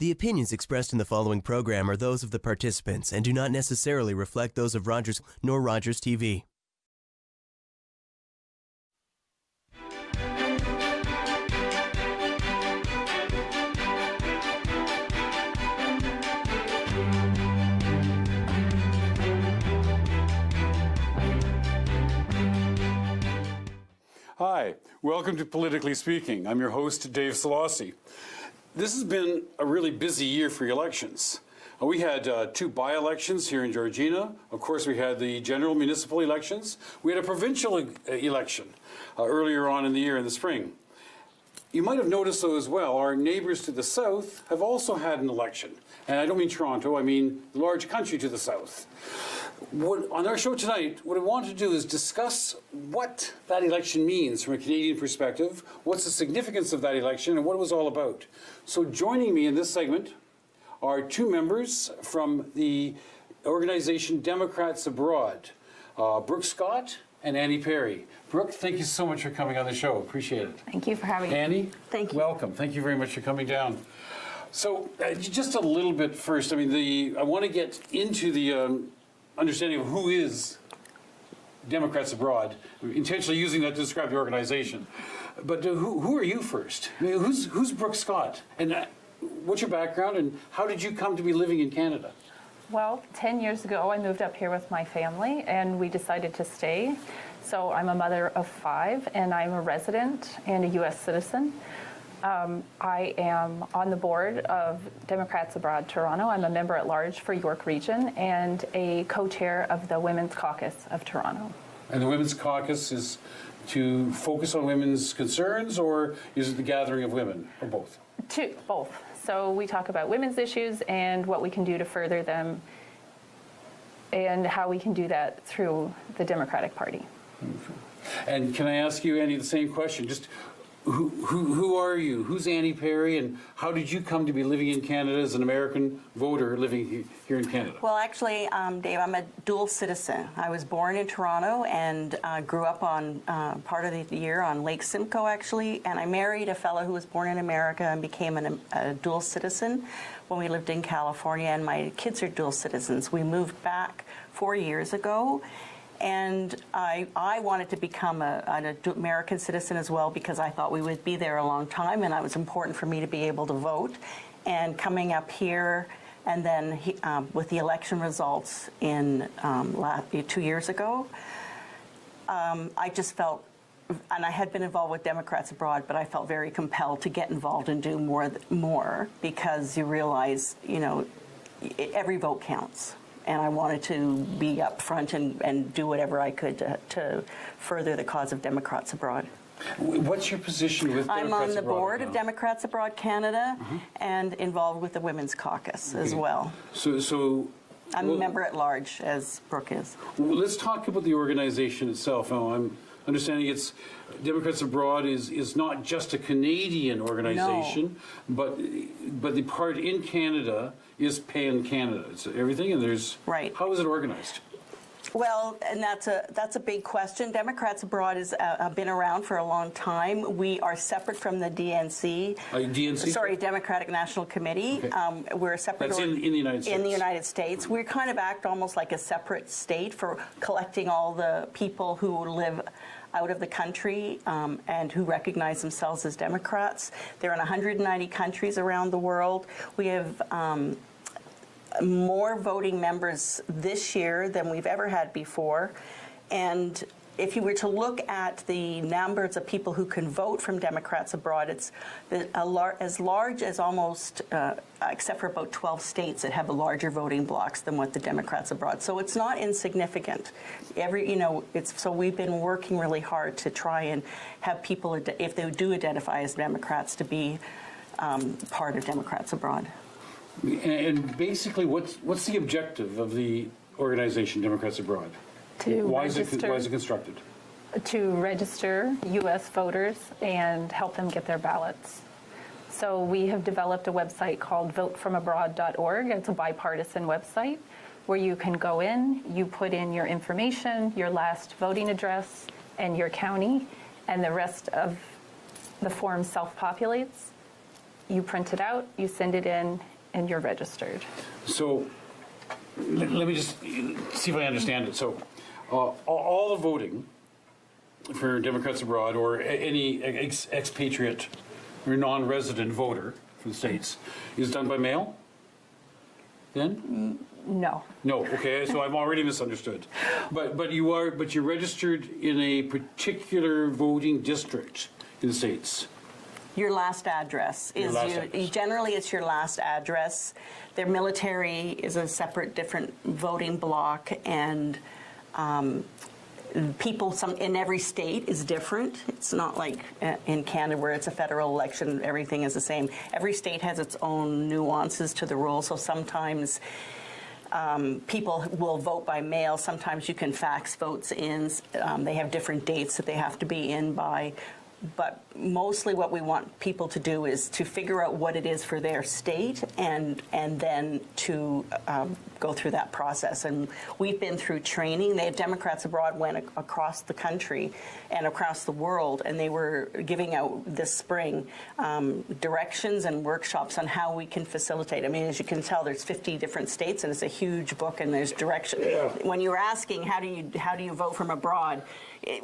The opinions expressed in the following program are those of the participants and do not necessarily reflect those of Rogers nor Rogers TV. Hi, welcome to Politically Speaking. I'm your host, Dave Szollosy. This has been a really busy year for elections. We had two by-elections here in Georgina. Of course, we had the general municipal elections. We had a provincial election earlier on in the year in the spring. You might have noticed, though, as well, our neighbors to the south have also had an election. And I don't mean Toronto, I mean the large country to the south. On our show tonight, what I want to do is discuss what that election means from a Canadian perspective, what's the significance of that election, and what it was all about. So joining me in this segment are two members from the organization Democrats Abroad, Brooke Scott and Annie Perry. Brooke, thank you so much for coming on the show. Appreciate it. Thank you for having me. Annie, thank you. Welcome. Thank you very much for coming down. So just a little bit first, I mean, I want to get into the understanding of who is Democrats Abroad, intentionally using that to describe the organization. But who are you first? I mean, who's Brooke Scott? And what's your background, and how did you come to be living in Canada? Well, 10 years ago, I moved up here with my family, and we decided to stay. So I'm a mother of 5, and I'm a resident and a U.S. citizen. I am on the board of Democrats Abroad Toronto. I'm a member at large for York Region and a co-chair of the Women's Caucus of Toronto. And the Women's Caucus is to focus on women's concerns, or is it the gathering of women, or both? Both. So we talk about women's issues and what we can do to further them, and how we can do that through the Democratic Party. Okay. And can I ask you, Annie, the same question? Just who are you? Who's Annie Perry, and how did you come to be living in Canada as an American voter living here in Canada? Well, actually, Dave, I'm a dual citizen. I was born in Toronto and grew up on part of the year on Lake Simcoe, actually, and I married a fellow who was born in America and became a dual citizen when we lived in California, and my kids are dual citizens. We moved back 4 years ago. And I wanted to become an American citizen as well, because I thought we would be there a long time, and it was important for me to be able to vote. And coming up here, and then with the election results in 2 years ago, I just felt, and I had been involved with Democrats Abroad, but I felt very compelled to get involved and do more, because you realize, you know, every vote counts. And I wanted to be up front and do whatever I could to further the cause of Democrats Abroad. What's your position with Democrats Abroad? I'm on the board of Democrats Abroad Canada, and involved with the Women's Caucus as well. So I'm a member at large, as Brooke is. Well, let's talk about the organization itself. Now, I'm understanding it's Democrats Abroad is not just a Canadian organization, no. but the part in Canada is pan-Canada. It's everything, and there's right. How is it organized? Well, and that's a big question. Democrats Abroad has been around for a long time. We are separate from the DNC. DNC? Sorry, Democratic National Committee. Okay. We're a separate. That's in the United States. In the United States, we kind of act almost like a separate state for collecting all the people who live out of the country and who recognize themselves as Democrats. They're in 190 countries around the world. We have more voting members this year than we've ever had before. And if you were to look at the numbers of people who can vote from Democrats Abroad, it's as large as almost, except for about 12 states that have larger voting blocks than what the Democrats Abroad. So it's not insignificant. So we've been working really hard to try and have people, if they do identify as Democrats, to be part of Democrats Abroad. And basically, what's the objective of the organization Democrats Abroad? Why is it constructed? To register U.S. voters and help them get their ballots. So we have developed a website called votefromabroad.org. It's a bipartisan website where you can go in, you put in your information, your last voting address, and your county, and the rest of the form self-populates. you print it out, you send it in, and you're registered. So let me just see if I understand it. So all the voting for Democrats abroad or any expatriate or non-resident voter for the States is done by mail? Then? No. No. Okay. So I'm already misunderstood. But you're registered in a particular voting district in the States. Your last address is generally it's your last address. Their military is a separate, different voting block, and people in every state is different. It's not like in Canada where it's a federal election, everything is the same. Every state has its own nuances to the rules, so sometimes people will vote by mail. Sometimes you can fax votes in. They have different dates that they have to be in by. But mostly what we want people to do is to figure out what it is for their state and then to go through that process. And we've been through training. Democrats Abroad went across the country and across the world, and they were giving out this spring directions and workshops on how we can facilitate. I mean, as you can tell, there's 50 different states, and it's a huge book, and there's direction. Yeah. When you're asking how do you vote from abroad,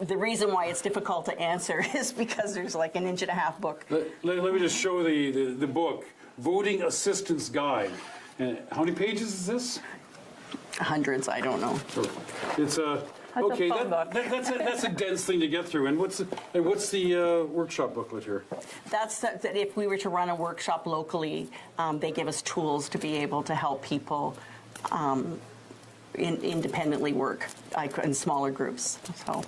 the reason why it's difficult to answer is because there's like an inch-and-a-half book. Let me just show the book, Voting Assistance Guide. And how many pages is this? Hundreds, I don't know. It's okay. That's a dense thing to get through. And what's the workshop booklet here? That's that if we were to run a workshop locally, they give us tools to be able to help people independently work in smaller groups. So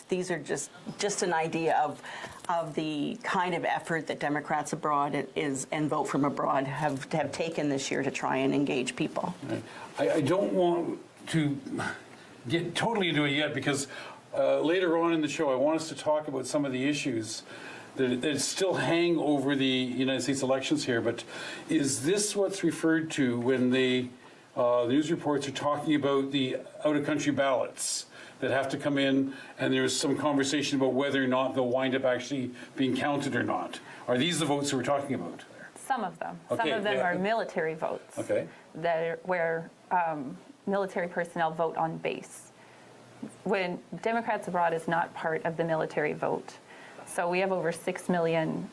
these are just an idea of the kind of effort that Democrats Abroad and Vote From Abroad have taken this year to try and engage people. I don't want to get totally into it yet because later on in the show I want us to talk about some of the issues that still hang over the United States elections here. But is this what's referred to when the news reports are talking about the out-of-country ballots that have to come in, and there's some conversation about whether or not they'll wind up actually being counted or not? Are these the votes that we're talking about there? Some of them. Okay, some of them are military votes. Okay. Where military personnel vote on base. When Democrats Abroad is not part of the military vote. So we have over 6 million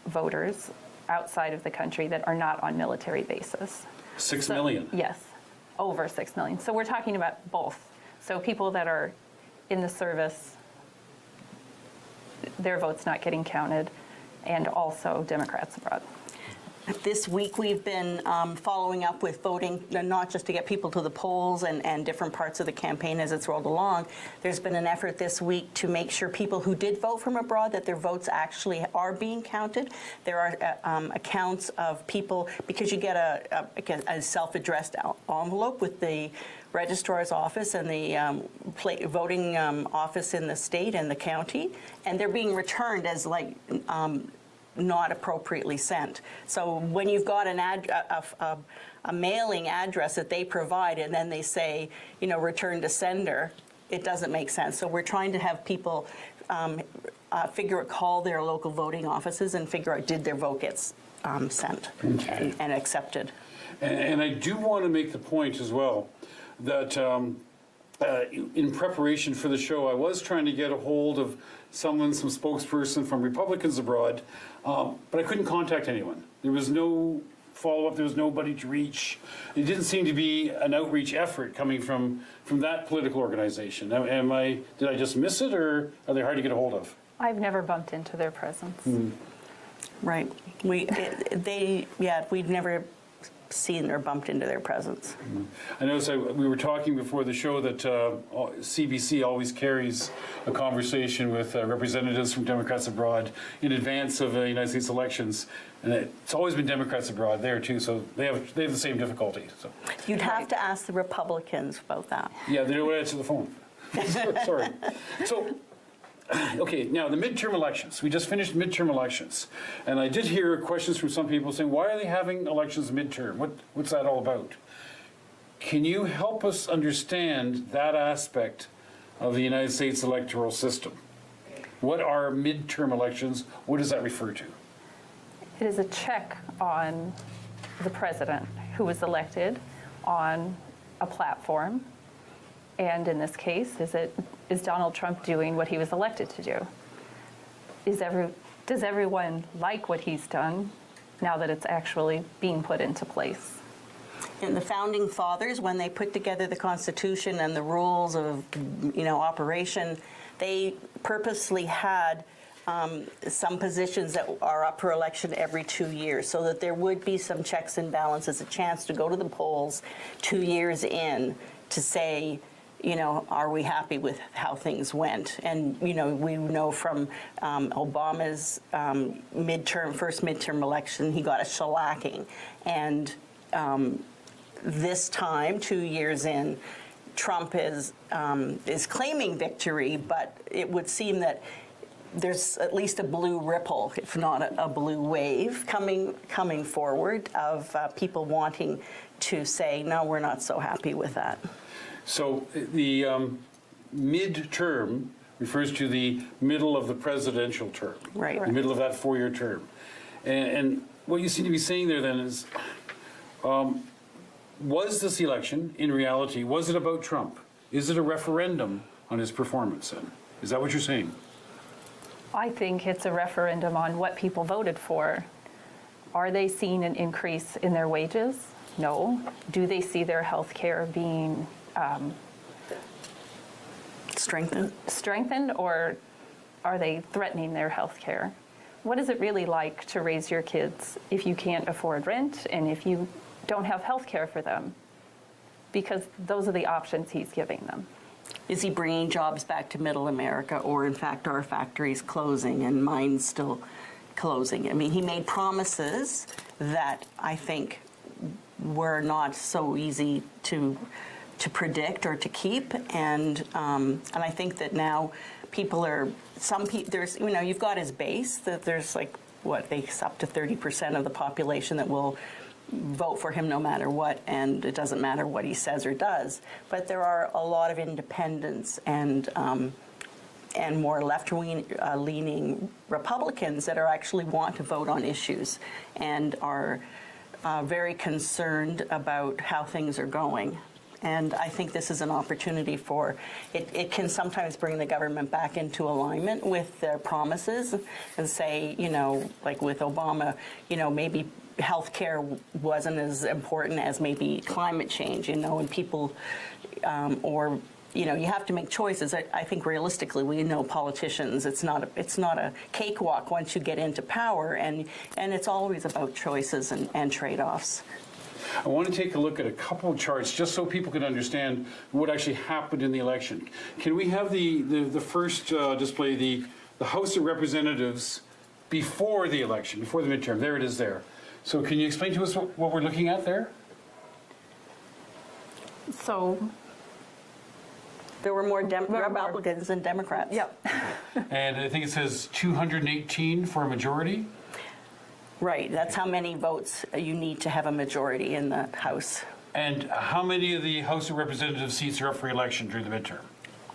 voters outside of the country that are not on military bases. 6 million? Yes, over 6 million. So we're talking about both. So people that are in the service, their vote's not getting counted, and also Democrats Abroad. This week we've been following up with voting, not just to get people to the polls and different parts of the campaign as it's rolled along. There's been an effort this week to make sure people who did vote from abroad, that their votes actually are being counted. There are accounts of people, because you get a self-addressed envelope with the registrar's office and the voting office in the state and the county, and they're being returned as like not appropriately sent. So when you've got a mailing address that they provide and then they say, return to sender, it doesn't make sense. So we're trying to have people call their local voting offices and figure out, did their vote get sent and accepted. And I do want to make the point as well that in preparation for the show, I was trying to get a hold of some spokesperson from Republicans Abroad, but I couldn't contact anyone. There was no follow-up. There was nobody to reach. It didn't seem to be an outreach effort coming from that political organization. Did I just miss it, or are they hard to get a hold of? I've never bumped into their presence. Mm. Right. We've never seen or bumped into their presence. Mm. I noticed we were talking before the show that CBC always carries a conversation with representatives from Democrats Abroad in advance of the United States elections, and it's always been Democrats Abroad there too, so they have the same difficulty. So you'd have to ask the Republicans about that. Yeah, they don't answer the phone. Sorry. So. Okay, now the midterm elections. We just finished midterm elections. And I did hear questions from some people saying, why are they having elections midterm? What's that all about? Can you help us understand that aspect of the United States electoral system? What are midterm elections? What does that refer to? It is a check on the president who was elected on a platform. And in this case, is Donald Trump doing what he was elected to do? Does everyone like what he's done now that it's actually being put into place? And the founding fathers, when they put together the Constitution and the rules of, operation, they purposely had some positions that are up for election every 2 years, so that there would be some checks and balances, a chance to go to the polls 2 years in to say, are we happy with how things went? And, we know from Obama's first midterm election, he got a shellacking. And this time, 2 years in, Trump is claiming victory, but it would seem that there's at least a blue ripple, if not a blue wave, coming forward of people wanting to say, no, we're not so happy with that. So the midterm refers to the middle of the presidential term. Right. The middle of that 4-year term. And what you seem to be saying there then is, was this election, in reality, was it about Trump? Is it a referendum on his performance then? Is that what you're saying? I think it's a referendum on what people voted for. Are they seeing an increase in their wages? No. Do they see their health care being strengthened, or are they threatening their health care? What is it really like to raise your kids if you can't afford rent and if you don't have health care for them? Because those are the options he's giving them. Is he bringing jobs back to middle America, or in fact are factories closing and mines still closing? I mean, he made promises that I think were not so easy to predict or to keep, and I think that now people are, there's, you've got his base, that there's like, up to 30% of the population that will vote for him no matter what, and it doesn't matter what he says or does. But there are a lot of independents and more left-leaning Republicans that actually want to vote on issues and are very concerned about how things are going. And I think this is an opportunity for it. It can sometimes bring the government back into alignment with their promises and say, like with Obama, maybe healthcare wasn't as important as maybe climate change, and people, or you have to make choices. I think realistically, we know politicians, it's not a cakewalk once you get into power, and it's always about choices and trade-offs. I want to take a look at a couple of charts just so people can understand what actually happened in the election. Can we have the first display, the House of Representatives before the election, before the midterm? There it is there. So can you explain to us what we're looking at there? So there were more Republicans than Democrats. Yep. And I think it says 218 for a majority. Right. That's how many votes you need to have a majority in the House. And how many of the House of Representatives seats are up for election during the midterm?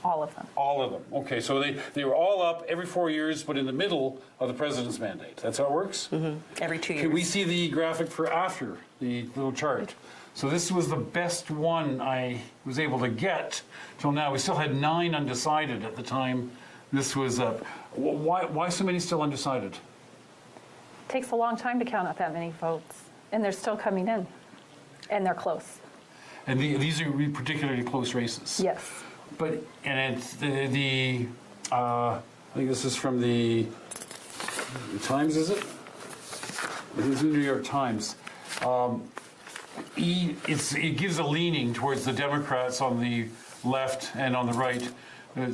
All of them. All of them. Okay, so they were all up every 4 years, but in the middle of the president's mandate. That's how it works? Mm-hmm. Every 2 years. Can we see the graphic for after, the little chart? So this was the best one I was able to get till now. We still had 9 undecided at the time this was up. Why so many still undecided? It takes a long time to count up that many votes, and they're still coming in, and they're close. And these are particularly close races? Yes. But, and it's I think this is from the Times, is it? It is the New York Times. It gives a leaning towards the Democrats on the left and on the right.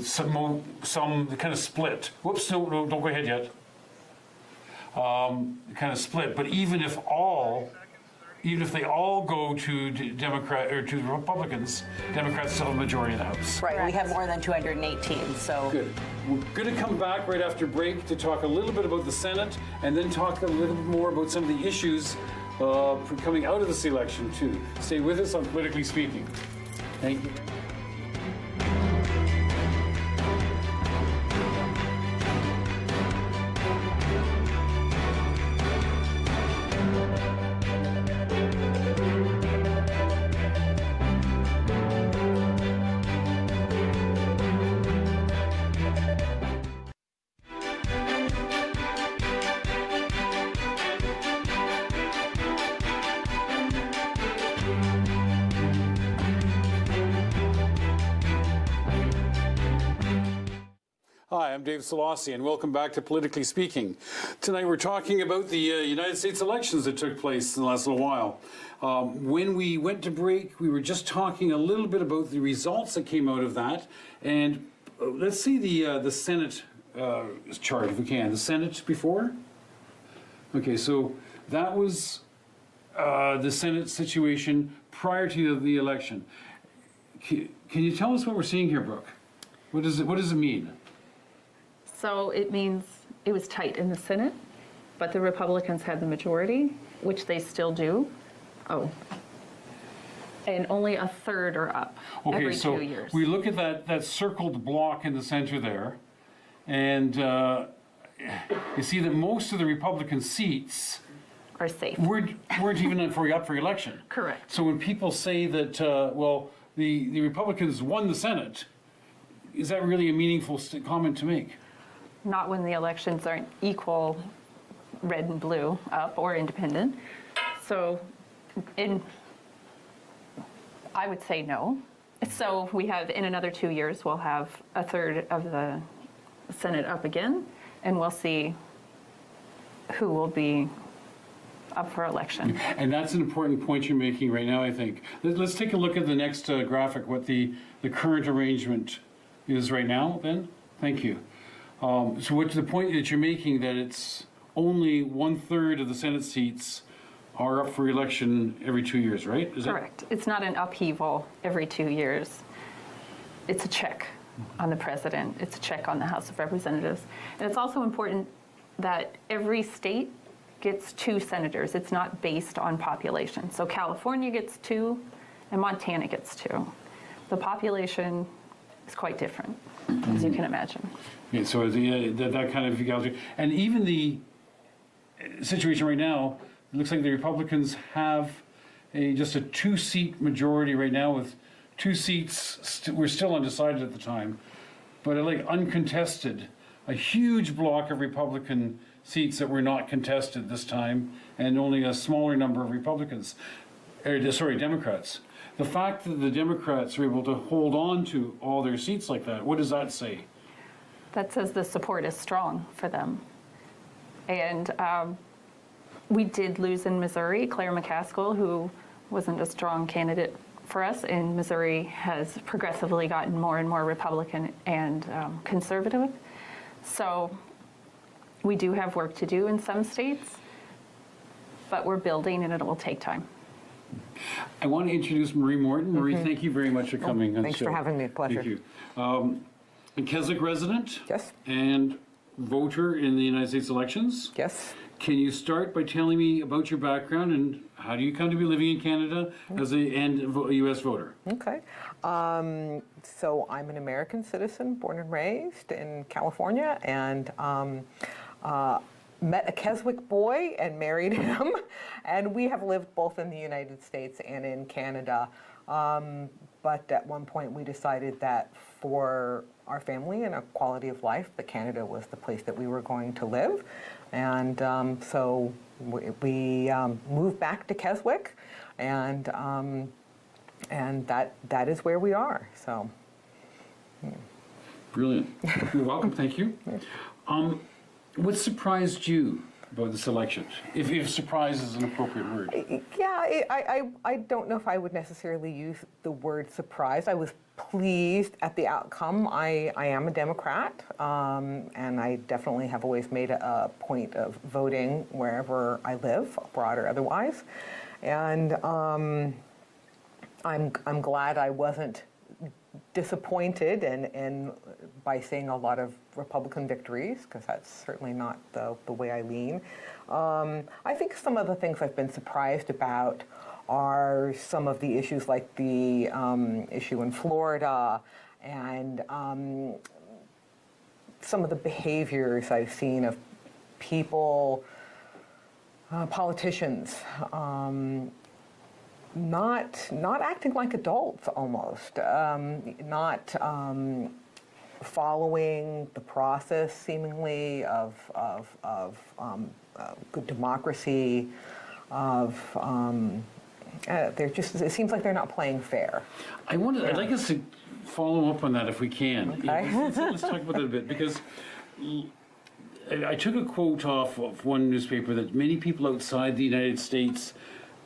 Some kind of split. Whoops, no, don't go ahead yet. Kind of split. But even if they all go to Democrat or to the Republicans, Democrats still have a majority in the House. Right. We have more than 218. So good. We're going to come back right after break to talk a little bit about the Senate, and then talk a little bit more about some of the issues coming out of this election too. Stay with us on Politically Speaking. Thank you. I'm Dave Szollosy, and welcome back to Politically Speaking. Tonight we're talking about the United States elections that took place in the last little while. When we went to break, we were just talking a little bit about the results that came out of that. And let's see the Senate chart, if we can. The Senate before? Okay, so that was the Senate situation prior to the election. Can you tell us what we're seeing here, Brooke? What does it mean? So it means it was tight in the Senate, but the Republicans had the majority, which they still do. Oh. And only a third are up every 2 years. We look at that circled block in the center there, and you see that most of the Republican seats are safe. weren't even up for election. Correct. So when people say that, well, the Republicans won the Senate, is that really a meaningful comment to make? Not when the elections aren't equal, red and blue up, or independent. So I would say no. So we have, in another 2 years, we'll have a third of the Senate up again, and we'll see who will be up for election. And that's an important point you're making right now, I think. Let's take a look at the next graphic, what the current arrangement is right now, then. Thank you. So what's the point that you're making, that it's only 1/3 of the Senate seats are up for election every 2 years, right? Is Correct. It's not an upheaval every 2 years. It's a check on the president. It's a check on the House of Representatives. And it's also important that every state gets 2 senators. It's not based on population. So California gets 2 and Montana gets 2. The population is quite different, as you can imagine. Yeah, so that kind of equality. And even the situation right now, it looks like the Republicans have just a 2-seat majority right now, with 2 seats, we're still undecided at the time, but like uncontested, a huge block of Republican seats that were not contested this time, and only a smaller number of Democrats. The fact that the Democrats are able to hold on to all their seats like that, what does that say? That says the support is strong for them. And we did lose in Missouri. Claire McCaskill, who wasn't a strong candidate for us in Missouri, has progressively gotten more and more Republican and conservative. So we do have work to do in some states, but we're building, and it will take time. I want to introduce Marie Morton. Marie, thank you very much for coming on the show. Thanks for having me. Pleasure. Thank you. A Keswick resident. Yes. And voter in the United States elections. Yes. Can you start by telling me about your background and how do you come to be living in Canada as a U.S. voter? Okay. So I'm an American citizen, born and raised in California, and met a Keswick boy and married him. And we have lived both in the United States and in Canada. But at one point we decided that for our family and our quality of life, that Canada was the place that we were going to live. And so we moved back to Keswick, and that is where we are. So. Brilliant. You're welcome. Thank you. What surprised you about this election, if surprise is an appropriate word? Yeah, I don't know if I would necessarily use the word surprise. I was pleased at the outcome. I am a Democrat, and I definitely have always made a point of voting wherever I live, abroad or otherwise. And I'm glad I wasn't disappointed and by seeing a lot of Republican victories, because that's certainly not the way I lean. I think some of the things I've been surprised about are some of the issues like the issue in Florida, and some of the behaviors I've seen of people, politicians, not acting like adults almost, not following the process seemingly of good democracy, it seems like they're not playing fair. I'd like us to follow up on that if we can. Okay. Let's talk about that a bit, because I took a quote off of one newspaper that many people outside the United States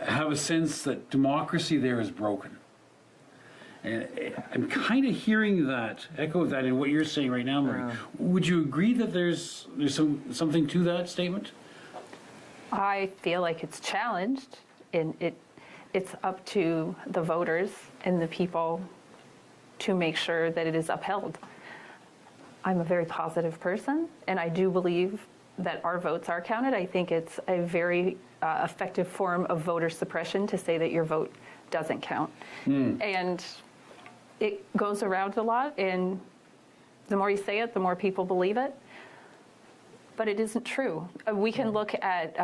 have a sense that democracy there is broken. And I'm kind of hearing that, echo of that in what you're saying right now, Marie. Would you agree that there's something to that statement? I feel like it's challenged, and it's up to the voters and the people to make sure that it is upheld. I'm a very positive person, and I do believe that our votes are counted. I think it's a very effective form of voter suppression to say that your vote doesn't count. And it goes around a lot, and the more you say it, the more people believe it. But it isn't true. We can look at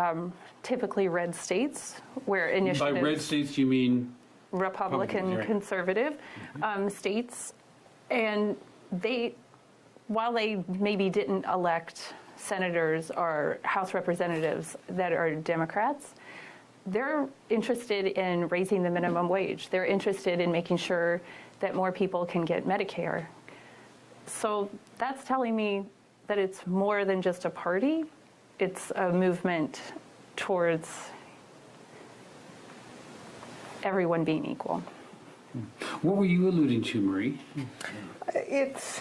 typically red states where initiatives... By red states, you mean? Republican, right. conservative states. And while they maybe didn't elect senators or House representatives that are Democrats, they're interested in raising the minimum wage. They're interested in making sure that more people can get Medicare. So that's telling me that it's more than just a party. It's a movement towards everyone being equal. What were you alluding to, Marie? It's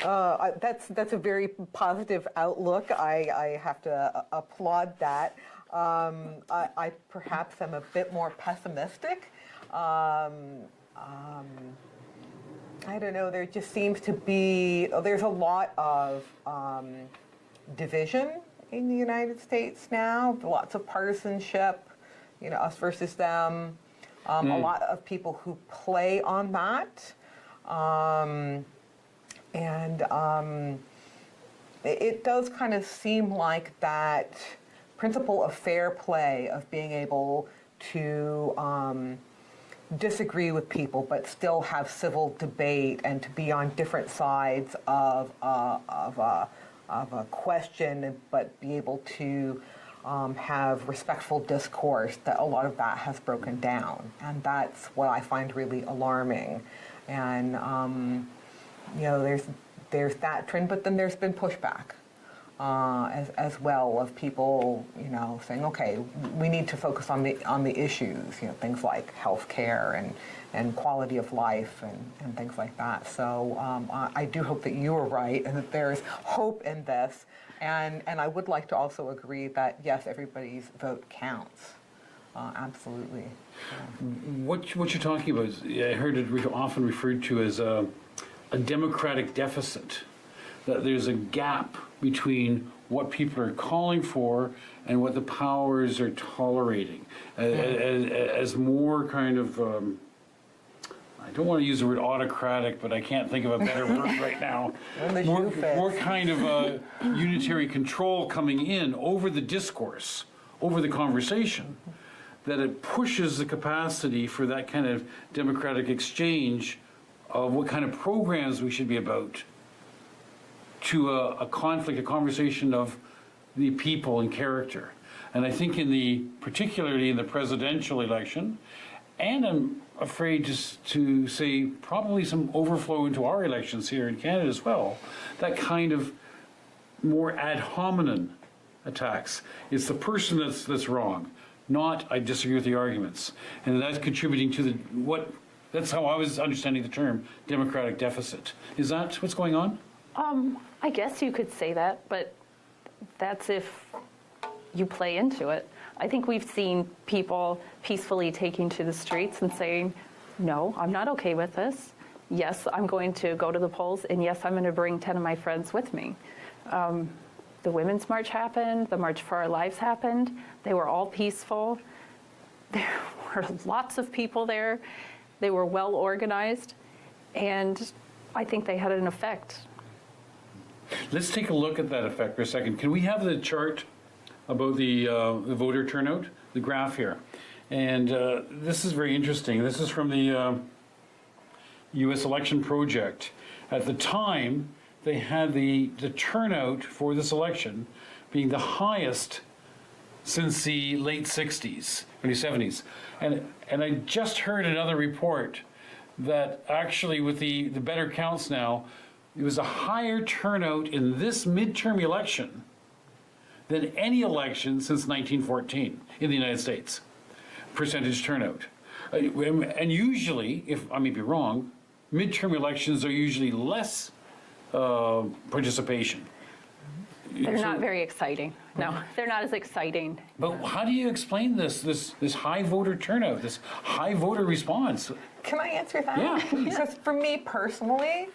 that's a very positive outlook. I have to applaud that. I perhaps am a bit more pessimistic. I don't know, there just seems to be, there's a lot of division in the United States now, lots of partisanship, you know, us versus them, a lot of people who play on that. It does kind of seem like that principle of fair play, of being able to disagree with people but still have civil debate and to be on different sides of a question, but be able to have respectful discourse, that a lot of that has broken down. And that's what I find really alarming. And, you know, there's that trend, but then there's been pushback as well, of people, you know, saying, okay, we need to focus on the issues, you know, things like health care and quality of life and things like that. So I do hope that you are right and that there's hope in this. And I would like to also agree that, yes, everybody's vote counts. Absolutely. What you're talking about is, I heard it often referred to as a democratic deficit, that there's a gap between what people are calling for and what the powers are tolerating, as more kind of, I don't want to use the word autocratic, but I can't think of a better word right now. More kind of unitary control coming in over the discourse, over the conversation, that it pushes the capacity for that kind of democratic exchange of what kind of programs we should be about, to a conflict, a conversation of the people and character. And I think particularly in the presidential election, and I'm afraid just to say probably some overflow into our elections here in Canada as well, that kind of more ad hominem attacks. It's the person that's wrong, not I disagree with the arguments. And that's contributing to that's how I was understanding the term democratic deficit. Is that what's going on? I guess you could say that, but that's if you play into it. I think we've seen people peacefully taking to the streets and saying, no, I'm not okay with this. Yes, I'm going to go to the polls, and yes, I'm going to bring 10 of my friends with me. The Women's March happened, the March for Our Lives happened. They were all peaceful. There were lots of people there. They were well organized, and I think they had an effect. Let's take a look at that effect for a second. Can we have the chart about the voter turnout, the graph here? And this is very interesting. This is from the U.S. Election Project. At the time, they had the turnout for this election being the highest since the late 60s, early 70s. And I just heard another report that actually with the better counts now, It was a higher turnout in this midterm election than any election since 1914 in the United States. Percentage turnout. And usually, if I may be wrong, midterm elections are usually less participation. They're not very exciting. No, they're not as exciting. But how do you explain this high voter turnout, this high voter response? Can I answer that? Yeah. Because for me personally,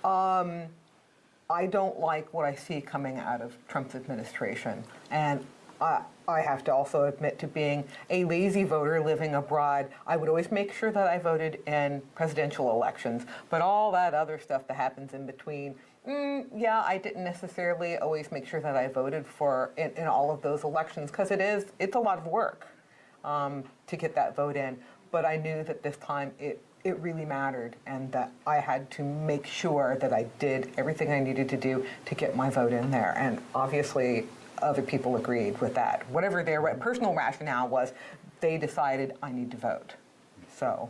I don't like what I see coming out of Trump's administration. And I have to also admit to being a lazy voter living abroad. I would always make sure that I voted in presidential elections. But all that other stuff that happens in between, yeah, I didn't necessarily always make sure that I voted for in all of those elections, because it's a lot of work to get that vote in. But I knew that this time it really mattered, and that I had to make sure that I did everything I needed to do to get my vote in there. And obviously, other people agreed with that. Whatever their personal rationale was, they decided I need to vote. So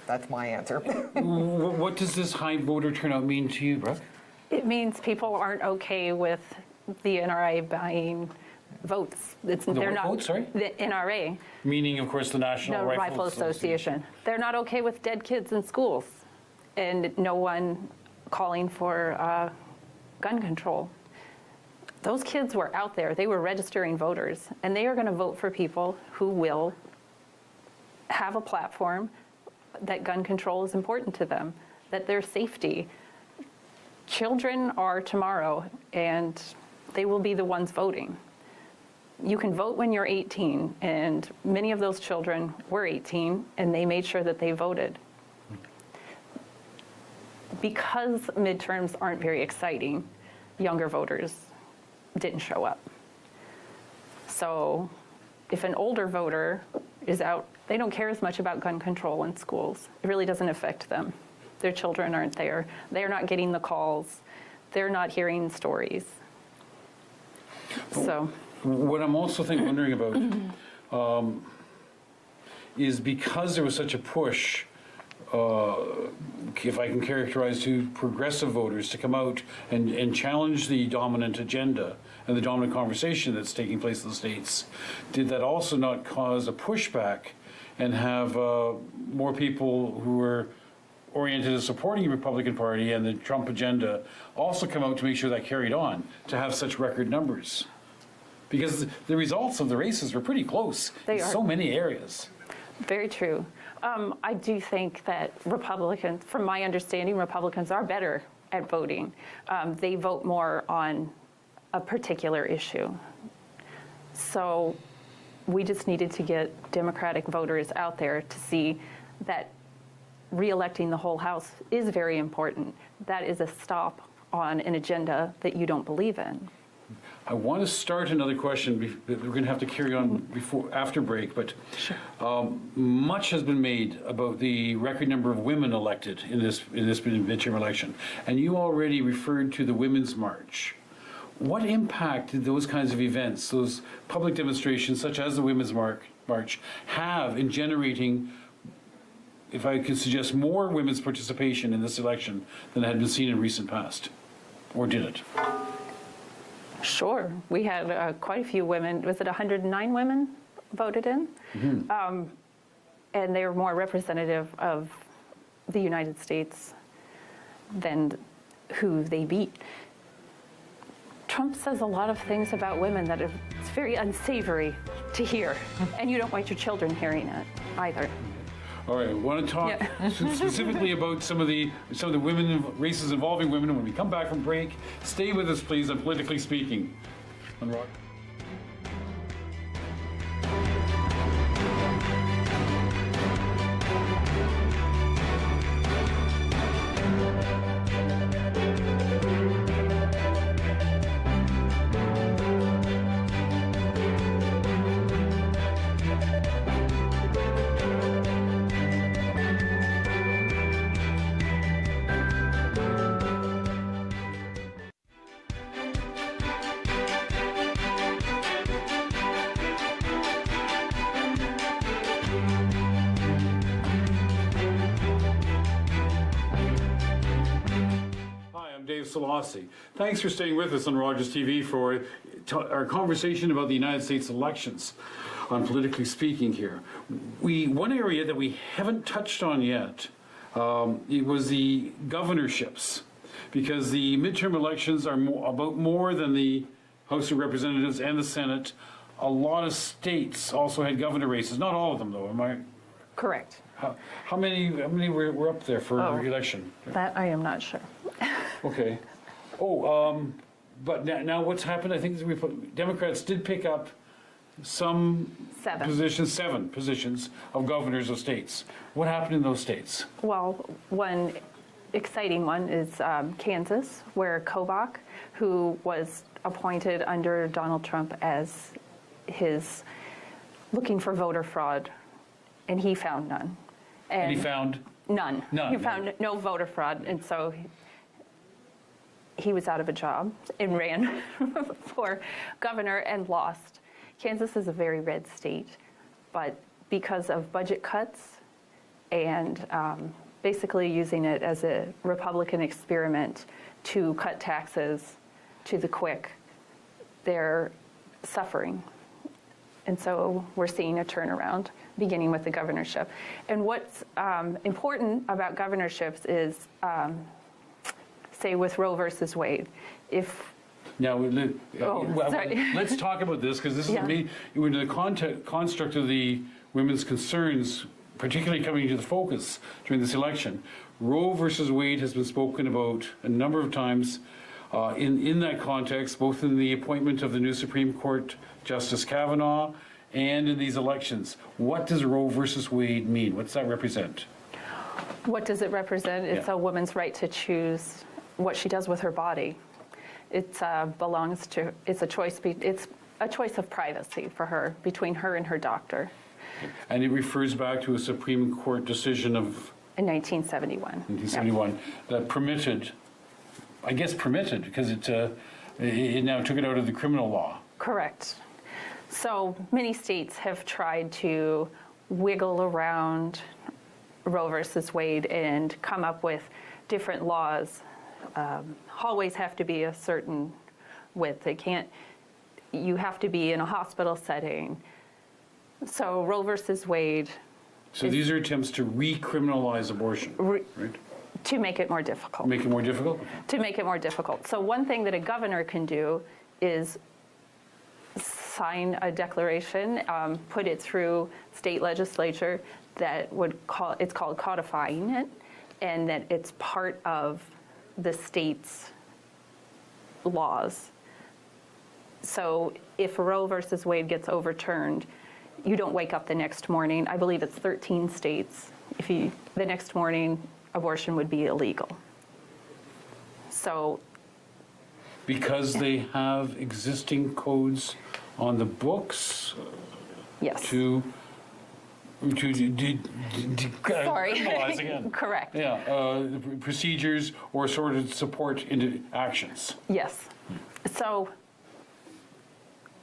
that's my answer. What does this high voter turnout mean to you, Brooke? It means people aren't okay with the NRA buying votes. They're not vote, sorry? The NRA. Meaning, of course, the National Rifle Association. They're not okay with dead kids in schools, and no one calling for gun control. Those kids were out there. They were registering voters, and they are going to vote for people who will have a platform that gun control is important to them, that their safety. Children are tomorrow, and they will be the ones voting. You can vote when you're 18, and many of those children were 18, and they made sure that they voted. Because midterms aren't very exciting, younger voters didn't show up. So if an older voter is out, they don't care as much about gun control in schools. It really doesn't affect them. Their children aren't there. They're not getting the calls. They're not hearing stories. So what I'm also wondering about is, because there was such a push, if I can characterize, to progressive voters to come out and challenge the dominant agenda and the dominant conversation that's taking place in the States, did that also not cause a pushback and have more people who were oriented as supporting the Republican Party and the Trump agenda also come out to make sure that carried on, to have such record numbers? Because the results of the races were pretty close in so many areas. Very true. I do think that Republicans, from my understanding, Republicans are better at voting. They vote more on a particular issue. So we just needed to get Democratic voters out there to see that re-electing the whole House is very important. That is a stop on an agenda that you don't believe in. I want to start another question. We're going to have to carry on after break, but much has been made about the record number of women elected in this midterm election, and you already referred to the Women's March. What impact did those kinds of events, those public demonstrations such as the Women's March, have in generating, if I could suggest, more women's participation in this election than had been seen in recent past? Or did it? Sure. We had quite a few women. Was it 109 women voted in? Mm-hmm. And they were more representative of the United States than who they beat. Trump says a lot of things about women that it's very unsavory to hear, and you don't want your children hearing it either. All right, I want to talk specifically about some of the women races involving women. When we come back from break, stay with us, please, on Politically Speaking on Rock. Szollosy. Thanks for staying with us on Rogers TV for our conversation about the United States elections on Politically Speaking here. One area that we haven't touched on yet, it was the governorships, because the midterm elections are about more than the House of Representatives and the Senate. A lot of states also had governor races. Not all of them, though. Am I Correct. How many were up there for election? That I am not sure. Okay. But now what's happened? I think Democrats did pick up seven positions of governors of states. What happened in those states? Well, one exciting one is Kansas, where Kobach, who was appointed under Donald Trump as his looking for voter fraud, and he found none. And he found? None. None. He found no voter fraud, and so he was out of a job and ran for governor and lost. Kansas is a very red state, but because of budget cuts and basically using it as a Republican experiment to cut taxes to the quick, they're suffering. And so we're seeing a turnaround, beginning with the governorship. And what's important about governorships is, say, with Roe versus Wade, Now, let's talk about this, because this is in the construct of the women's concerns, particularly coming to the focus during this election. Roe versus Wade has been spoken about a number of times in that context, both in the appointment of the new Supreme Court Justice Kavanaugh and in these elections. What does Roe versus Wade mean? What does that represent? What does it represent? It's a woman's right to choose what she does with her body. It belongs to. It's a choice. It's a choice of privacy for her, between her and her doctor. And it refers back to a Supreme Court decision of in 1971. 1971 that permitted, I guess permitted, because it now took it out of the criminal law. Correct. So many states have tried to wiggle around Roe versus Wade and come up with different laws. Hallways have to be a certain width. You have to be in a hospital setting. So Roe versus Wade. So these are attempts to recriminalize abortion, right? To make it more difficult. Make it more difficult? To make it more difficult. So one thing that a governor can do is sign a declaration, put it through state legislature that it's called codifying it, and that it's part of the state's laws. So if Roe versus Wade gets overturned, you don't wake up the next morning. I believe it's 13 states. The next morning, abortion would be illegal. So, because they have existing codes on the books. Yes. Criminalize again. Correct. Yeah, procedures or sort of support into actions. Yes. So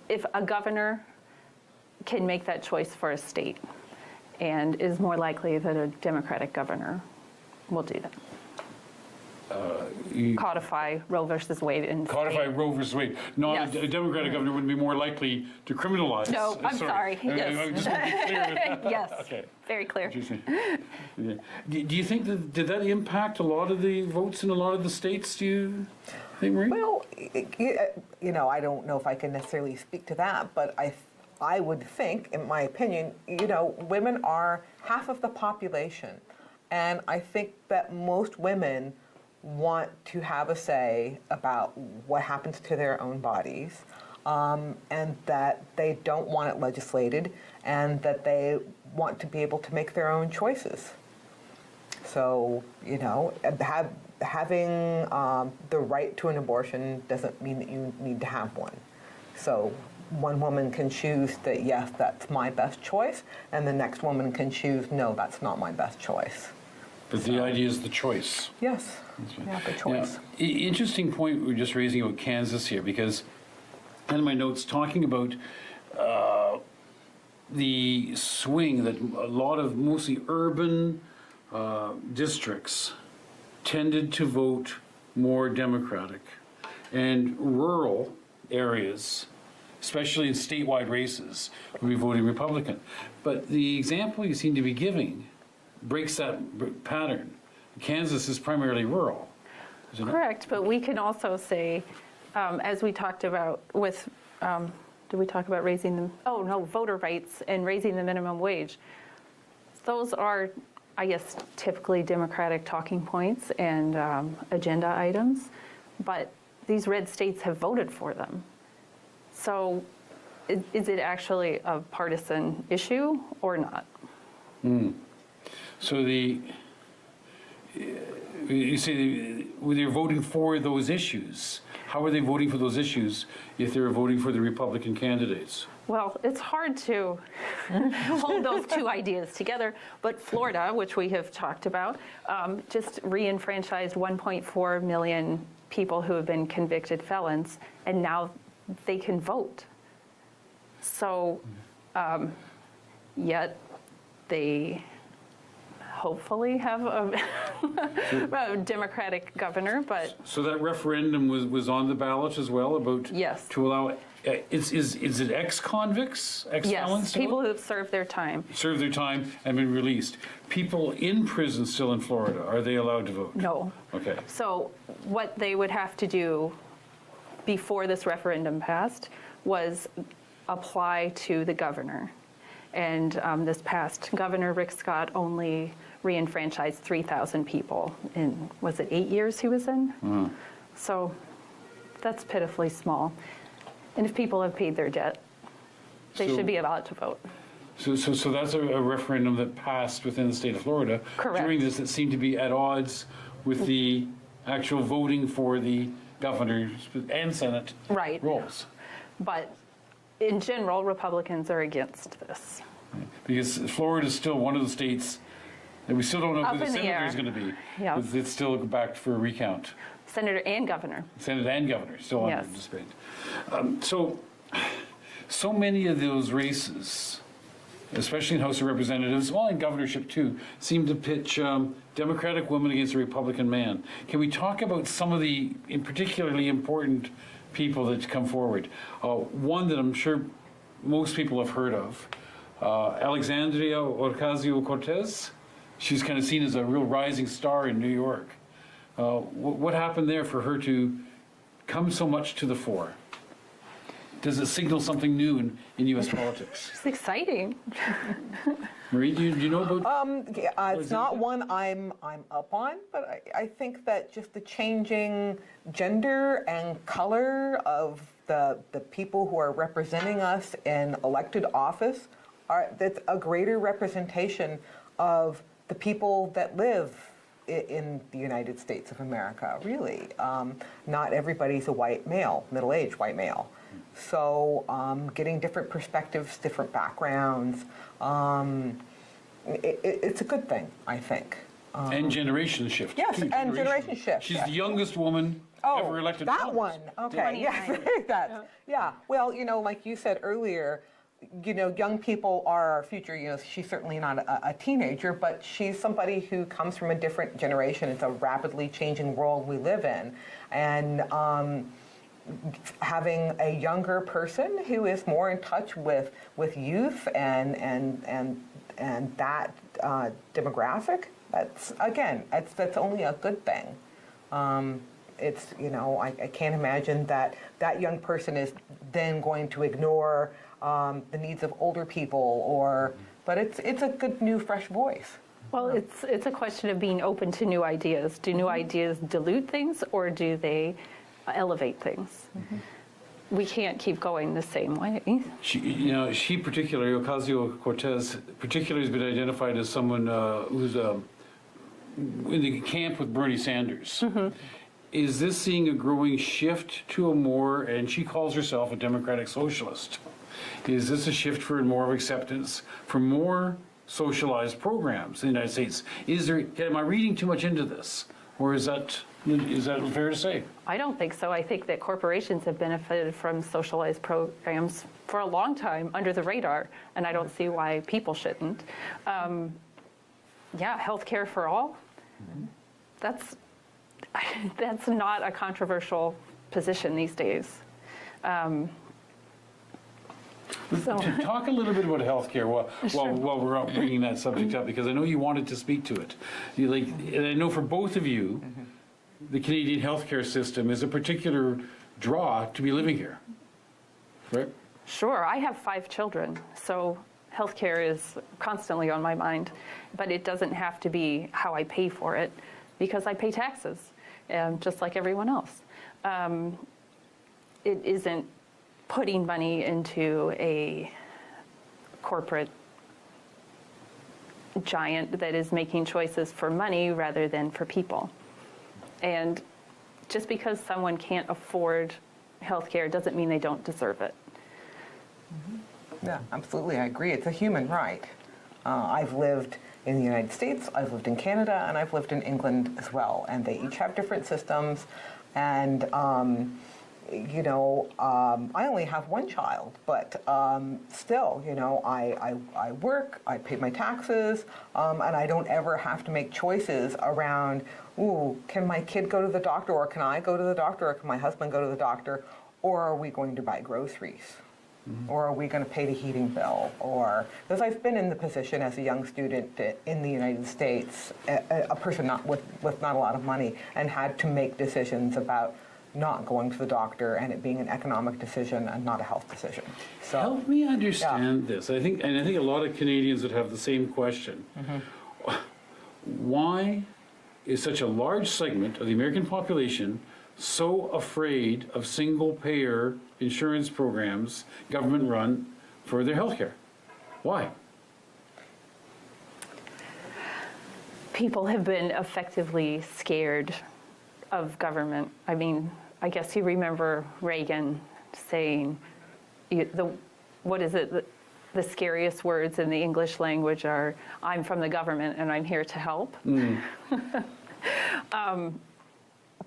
if a governor can make that choice for a state, and is more likely that a Democratic governor will do that. Codify Roe versus Wade. Codify Roe versus Wade. Not a Democratic governor would be more likely to criminalize. No, I'm sorry. Yes. I'm just want to be clear with that. Yes. Okay. Very clear. Yeah. Do you think did that impact a lot of the votes in a lot of the states? Do you think, Marie? Well, I don't know if I can necessarily speak to that, but I would think, in my opinion, women are half of the population, and I think that most women want to have a say about what happens to their own bodies, and that they don't want it legislated, and that they want to be able to make their own choices. So, having the right to an abortion doesn't mean that you need to have one. So one woman can choose that, yes, that's my best choice, and the next woman can choose, no, that's not my best choice. But the idea is the choice. Yes, yeah, the choice. Now, interesting point we're just raising about Kansas here, because in my notes talking about the swing that a lot of mostly urban districts tended to vote more Democratic, and rural areas, especially in statewide races, will be voting Republican. But the example you seem to be giving breaks that pattern. Kansas is primarily rural, isn't it? Correct, but we can also say, as we talked about with, did we talk about raising the, oh no, voter rights and raising the minimum wage. Those are, I guess, typically Democratic talking points and agenda items, but these red states have voted for them. So is it actually a partisan issue or not? So you say when they're voting for those issues, how are they voting for those issues if they're voting for the Republican candidates? Well, it's hard to hold those two ideas together, but Florida, which we have talked about, just re-enfranchised 1.4 million people who have been convicted felons, and now they can vote. So, yet they hopefully have a Democratic governor, but... So that referendum was on the ballot as well about... Yes. To allow... Is it ex-convicts, ex-felons? Yes, people who have served their time. Served their time and been released. People in prison still in Florida, are they allowed to vote? No. Okay. So what they would have to do before this referendum passed was apply to the governor. And this past Governor Rick Scott only re-enfranchised 3,000 people in, was it 8 years he was in? Mm-hmm. So that's pitifully small. And if people have paid their debt, they should be allowed to vote. So that's a referendum that passed within the state of Florida. Correct. During this, that seemed to be at odds with the actual voting for the governor and Senate roles. But in general, Republicans are against this. Because Florida is still one of the states that we still don't know who the senator is going to be. Yeah. It's still back for a recount. Senator and governor. Senate and governor still under debate. So many of those races, especially in House of Representatives, well, in governorship too, seem to pitch Democratic women against a Republican man. Can we talk about some of the particularly important people that come forward? One that I'm sure most people have heard of, Alexandria Ocasio-Cortez. She's kind of seen as a real rising star in New York. What happened there for her to come so much to the fore? Does it signal something new in U.S. politics? It's exciting. Marie, do you know about? It's not one I'm up on, but I think that just the changing gender and color of the people who are representing us in elected office that's a greater representation of the people that live in the United States of America, really. Not everybody's a white male, middle-aged white male. So getting different perspectives, different backgrounds, it's a good thing, I think. And generation shift. Yes, and generation shift. She's the youngest woman ever elected to Congress. That one. Okay, yes. Yeah. Well, like you said earlier, young people are our future. She's certainly not a teenager, but she's somebody who comes from a different generation. It's a rapidly changing world we live in. And having a younger person who is more in touch with youth and that demographic, that's only a good thing. It's, I can't imagine that young person is then going to ignore the needs of older people, but it's a good new fresh voice. Well, it's a question of being open to new ideas. Do new ideas dilute things, or do they elevate things? Mm-hmm. We can't keep going the same way. She particularly, Ocasio-Cortez, particularly has been identified as someone who's in the camp with Bernie Sanders. Mm-hmm. Is this seeing a growing shift to a more, and she calls herself a democratic socialist, is this a shift for more of acceptance for more socialized programs in the United States? Am I reading too much into this, or is that fair to say? I don't think so. I think that corporations have benefited from socialized programs for a long time under the radar, and I don't see why people shouldn't. Health care for all. Mm-hmm. that's not a controversial position these days. So To talk a little bit about healthcare while we're bringing that subject up, because I know you wanted to speak to it. And I know for both of you, the Canadian healthcare system is a particular draw to be living here, right? Sure, I have 5 children, so healthcare is constantly on my mind, but it doesn't have to be how I pay for it, because I pay taxes, just like everyone else. It isn't putting money into a corporate giant that is making choices for money rather than for people. And just because someone can't afford healthcare doesn't mean they don't deserve it. Yeah, absolutely, I agree. It's a human right. I've lived in the United States, I've lived in Canada, and I've lived in England as well. And they each have different systems. And, you know, I only have one child, but still, you know, I work, I pay my taxes, and I don't ever have to make choices around, ooh, can my kid go to the doctor, or can I go to the doctor, or can my husband go to the doctor, or are we going to buy groceries? Or are we going to pay the heating bill? Or, because I've been in the position as a young student in the United States, a person with not a lot of money, and had to make decisions about not going to the doctor and it being an economic decision and not a health decision. So, help me understand this. I think a lot of Canadians would have the same question. Why is such a large segment of the American population so afraid of single-payer insurance programs, government-run, for their health care? Why? People have been effectively scared of government. I mean, I guess you remember Reagan saying, what is it? The scariest words in the English language are, "I'm from the government and I'm here to help."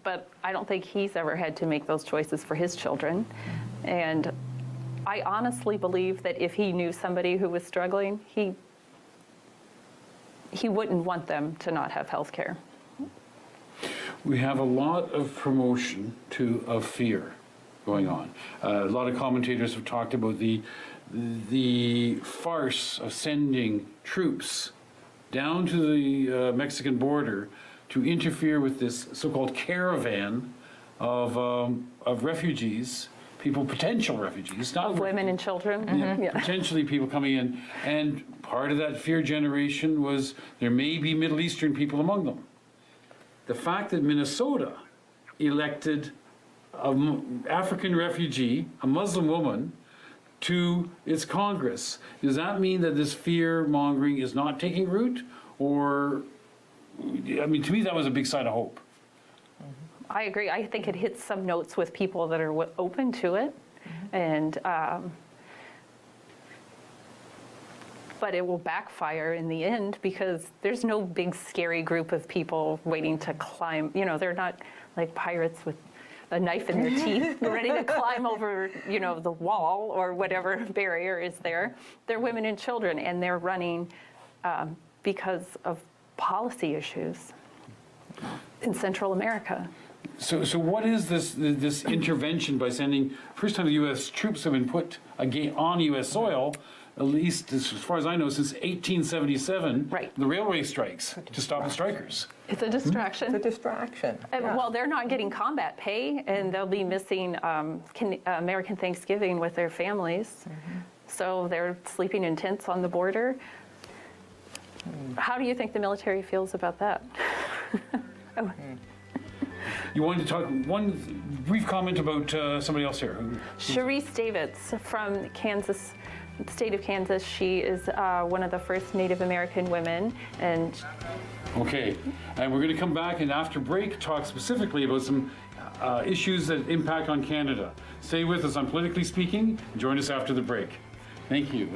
But I don't think he's ever had to make those choices for his children. And I honestly believe that if he knew somebody who was struggling, he wouldn't want them to not have health care. We have a lot of promotion of fear going on. A lot of commentators have talked about the farce of sending troops down to the Mexican border to interfere with this so-called caravan of refugees, potential refugees, not women and children. Potentially people coming in. And part of that fear generation was there may be Middle Eastern people among them. The fact that Minnesota elected an African refugee, a Muslim woman, to its Congress, does that mean that this fear-mongering is not taking root? Or, I mean, to me, that was a big sign of hope. I agree. I think it hits some notes with people that are open to it, and but it will backfire in the end, because there's no big scary group of people waiting to climb. You know, they're not like pirates with a knife in their teeth, ready to climb over, you know, the wall or whatever barrier is there. They're women and children, and they're running because of policy issues in Central America. So what is this intervention by sending, first time the U.S. troops have been put again on U.S. soil, at least as far as I know, since 1877, right. The railway strikes to stop the strikers. It's a distraction. It's a distraction. Yeah. Well, they're not getting combat pay, and they'll be missing American Thanksgiving with their families. So they're sleeping in tents on the border. How do you think the military feels about that? You wanted to talk, one brief comment about somebody else here. Sharice Davids from Kansas, the state of Kansas. She is one of the first Native American women. And okay, and we're going to come back and after break talk specifically about some issues that impact on Canada. Stay with us on Politically Speaking. Join us after the break. Thank you.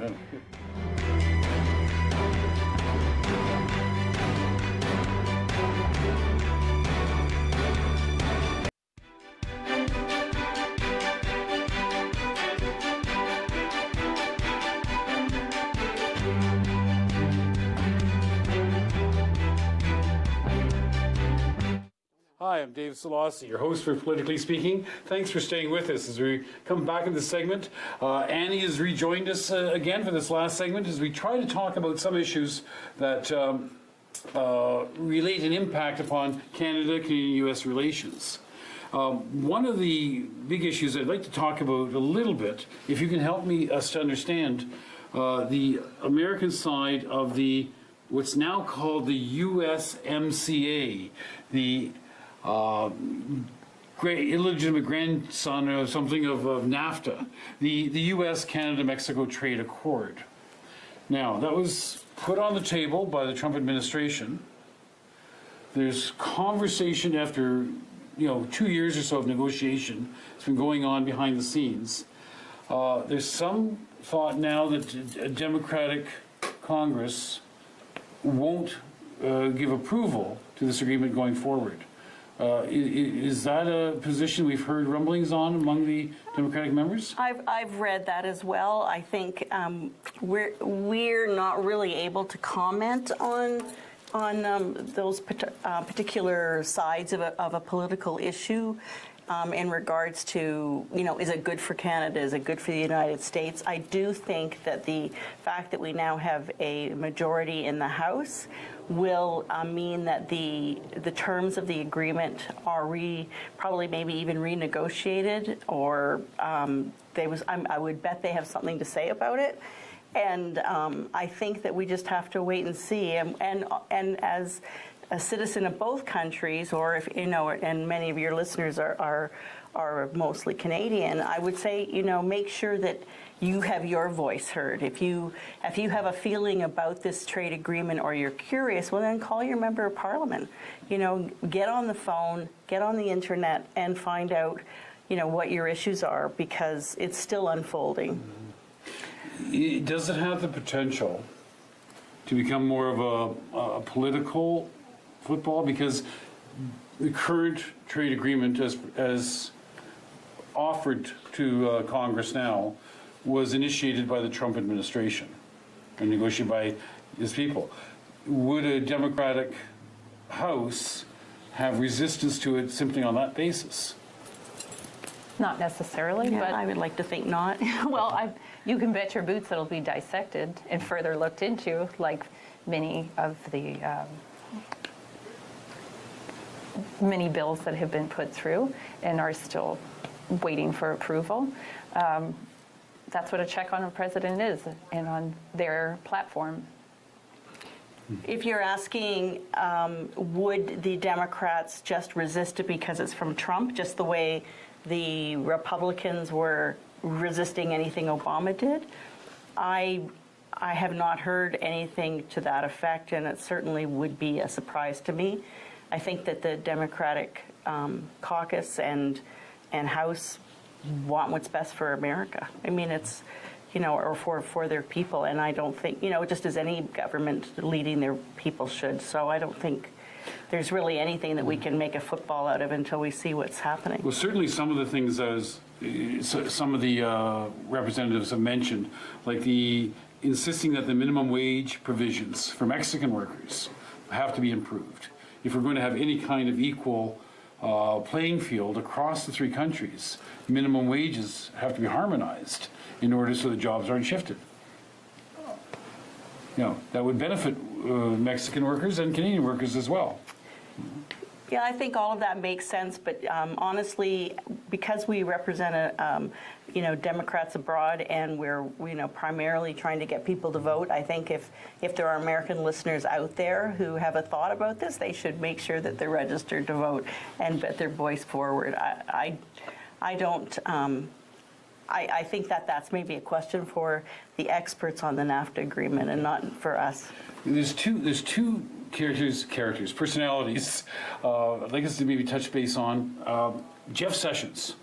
Hi, Hi, I'm Dave Szollosy, your host for Politically Speaking. Thanks for staying with us as we come back in this segment. Annie has rejoined us again for this last segment as we try to talk about some issues that relate and impact upon Canada-Canadian-U.S. relations. One of the big issues I'd like to talk about a little bit, if you can help us to understand the American side of the what's now called the USMCA, the great illegitimate grandson or something of NAFTA, the U.S.-Canada-Mexico Trade Accord. Now, that was put on the table by the Trump administration. There's conversation after 2 years or so of negotiation. It's been going on behind the scenes. There's some thought now that a Democratic Congress won't give approval to this agreement going forward. Is that a position we've heard rumblings on among the Democratic members? I've read that as well. I think we're not really able to comment on those particular sides of a political issue. In regards to, is it good for Canada? Is it good for the United States? I do think that the fact that we now have a majority in the House will mean that the terms of the agreement are probably maybe even renegotiated, or I would bet they have something to say about it. And I think that we just have to wait and see. And as a citizen of both countries, or if and many of your listeners are mostly Canadian, I would say make sure that you have your voice heard. If you have a feeling about this trade agreement, or you're curious, well then call your member of parliament. Get on the phone, get on the internet, and find out what your issues are, because it's still unfolding. Does it have the potential to become more of a political football, because the current trade agreement as offered to Congress now was initiated by the Trump administration and negotiated by his people? Would a Democratic House have resistance to it simply on that basis? Not necessarily, Yeah, but I would like to think not. well, you can bet your boots it'll be dissected and further looked into, like many of the many bills that have been put through and are still waiting for approval. That's what a check on a president is, and on their platform. If you're asking, would the Democrats just resist it because it's from Trump, just the way the Republicans were resisting anything Obama did? I have not heard anything to that effect, and it certainly would be a surprise to me. I think that the Democratic caucus and House want what's best for America. I mean, it's, or for their people, and I don't think, just as any government leading their people should. So I don't think there's really anything that we can make a football out of until we see what's happening. Well, certainly some of the things as some of the representatives have mentioned, like the insisting that the minimum wage provisions for Mexican workers have to be improved. If we're going to have any kind of equal playing field across the three countries, minimum wages have to be harmonized in order so the jobs aren't shifted. That would benefit Mexican workers and Canadian workers as well. Yeah, I think all of that makes sense, but honestly, because we represent Democrats abroad, and we're primarily trying to get people to vote, I think if there are American listeners out there who have a thought about this, they should make sure that they're registered to vote and put their voice forward. I think that's maybe a question for the experts on the NAFTA agreement and not for us. There's two personalities I'd like us to maybe touch base on. Jeff Sessions,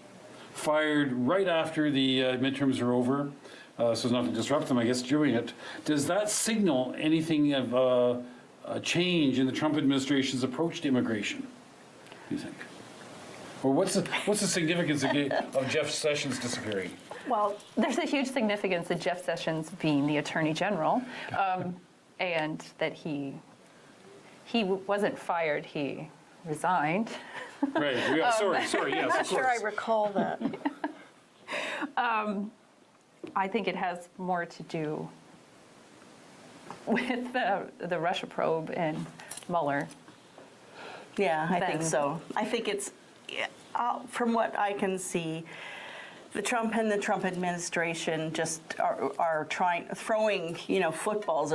fired right after the midterms are over, so as not to disrupt them, I guess, during it. Does that signal anything of a change in the Trump administration's approach to immigration, do you think? Or what's the significance of Jeff Sessions disappearing? Well, there's a huge significance of Jeff Sessions being the Attorney General, and that he wasn't fired, he resigned. Right. Yeah, sorry. Yes, I'm of not course. sure I recall that. I think it has more to do with the Russia probe and Mueller. Yeah, I think Then- so. I think it's, from what I can see, the Trump and the Trump administration just are throwing, footballs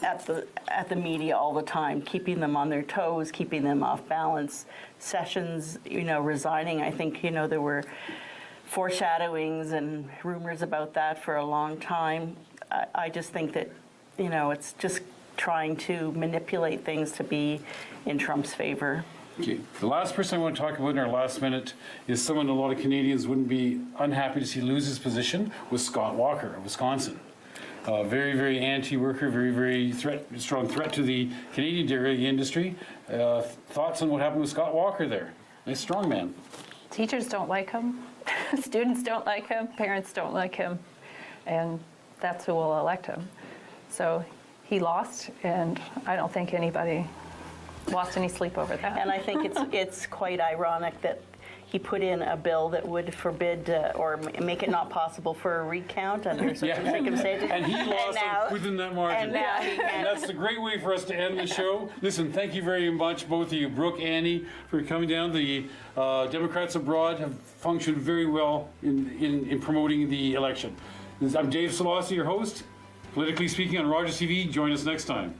at the media all the time, keeping them on their toes, keeping them off balance. Sessions, resigning. I think, there were foreshadowings and rumors about that for a long time. I just think that, it's just trying to manipulate things to be in Trump's favor. Okay. The last person I want to talk about in our last minute is someone a lot of Canadians wouldn't be unhappy to see lose his position, was Scott Walker of Wisconsin. Very, very anti-worker, very, very strong threat to the Canadian dairy industry. Thoughts on what happened with Scott Walker there? Nice strong man. Teachers don't like him, students don't like him, parents don't like him, and that's who will elect him. So he lost, and I don't think anybody lost any sleep over that. And I think it's quite ironic that he put in a bill that would forbid or make it not possible for a recount under certain circumstances. And he lost within that margin. And now And that's a great way for us to end the show. Listen, thank you very much, both of you, Brooke, Annie, for coming down. The Democrats abroad have functioned very well in promoting the election. I'm Dave Szollosy, your host. Politically Speaking on Rogers TV. Join us next time.